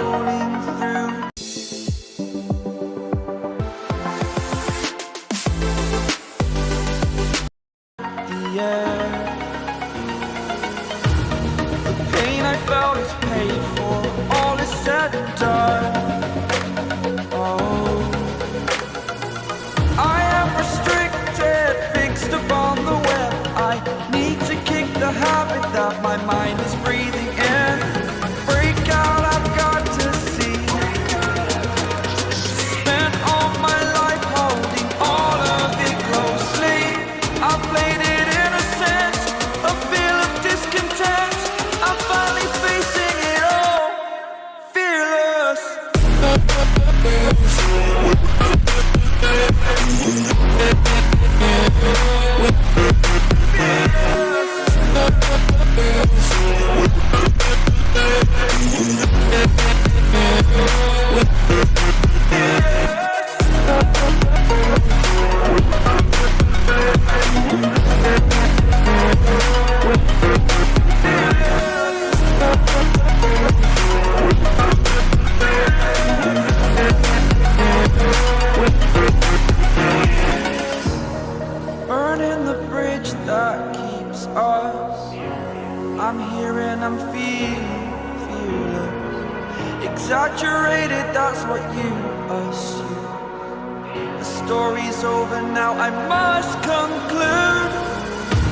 rolling through. The pain I felt is paid for, all is said and done. Oh, I am restricted, fixed upon the web. I need to kick the habit that my mind is breathing in. Break out, I've got to see. Spent all my life holding all of it closely. I played it innocent, a feel of discontent. I'm finally facing it all, fearless. Burning the bridge that keeps us. I'm here and I'm feeling fearless. Exaggerated, that's what you assume. The story's over now, I must conclude.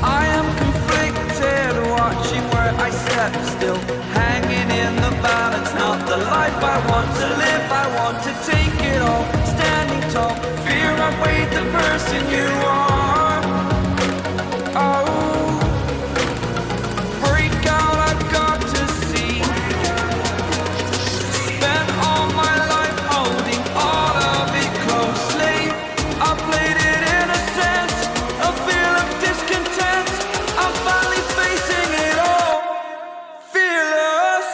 I am conflicted, watching where I step still, hanging in the balance. Not the life I want to live, I want to take it all. Standing tall, fear I weighed the person you are. Oh, break out, I've got to see. Spent all my life holding all of it closely. I played it innocent, a feel of discontent. I'm finally facing it all, fearless.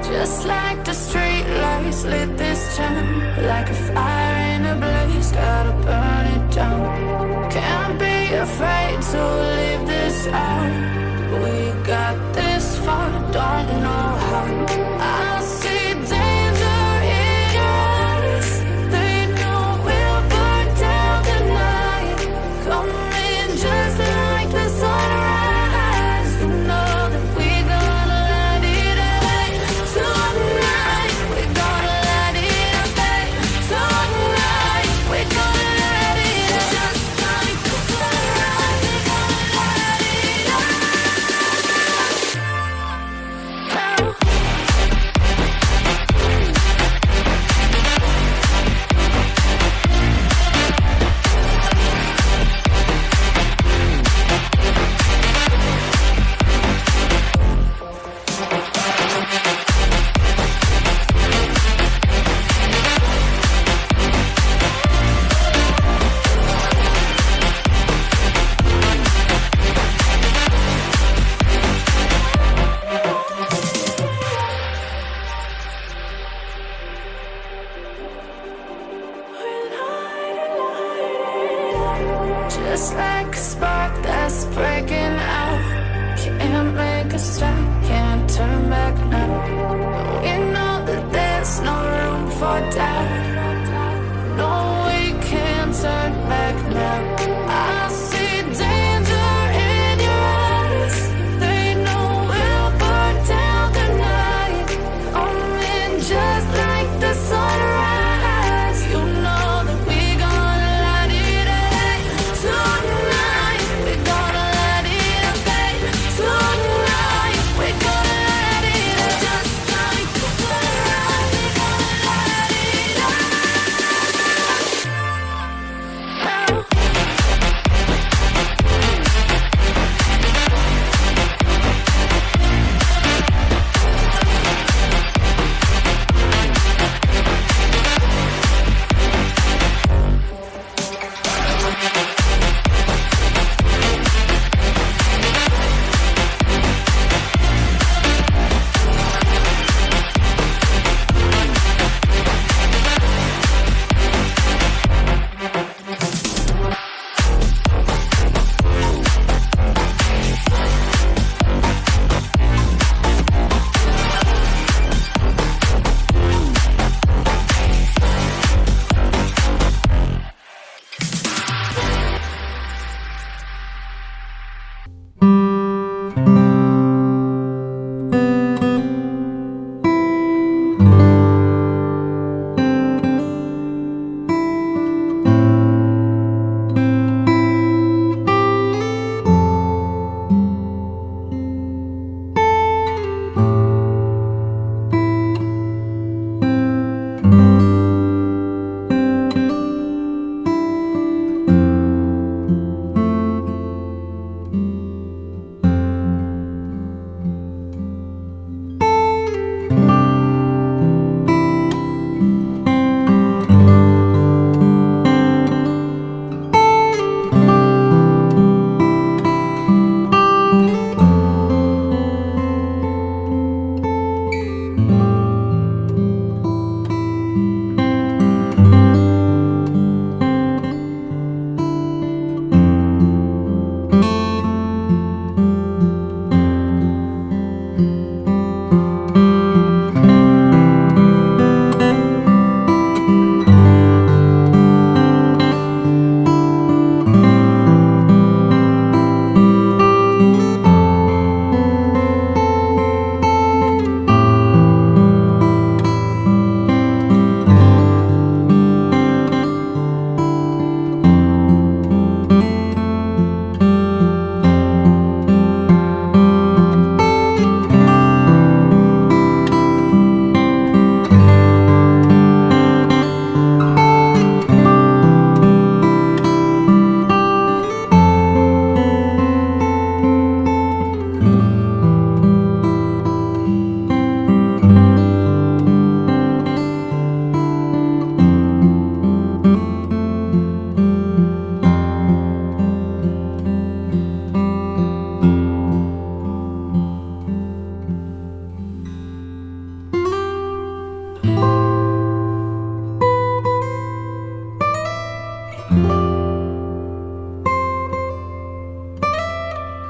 Just like the street lights lit this town, like a fire in a blaze, gotta burn it down. Can't be afraid to leave this out. We got this far, don't know how. I see danger in us. They know we'll burn down the night. Coming just like the sunrise. You know that we gonna let it out. Tonight, we gonna let it out. Tonight, we gonna let it out. Just like the sunrise, we gonna let it out.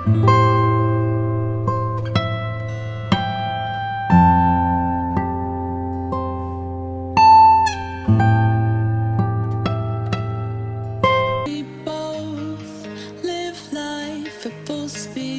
We both live life at full speed.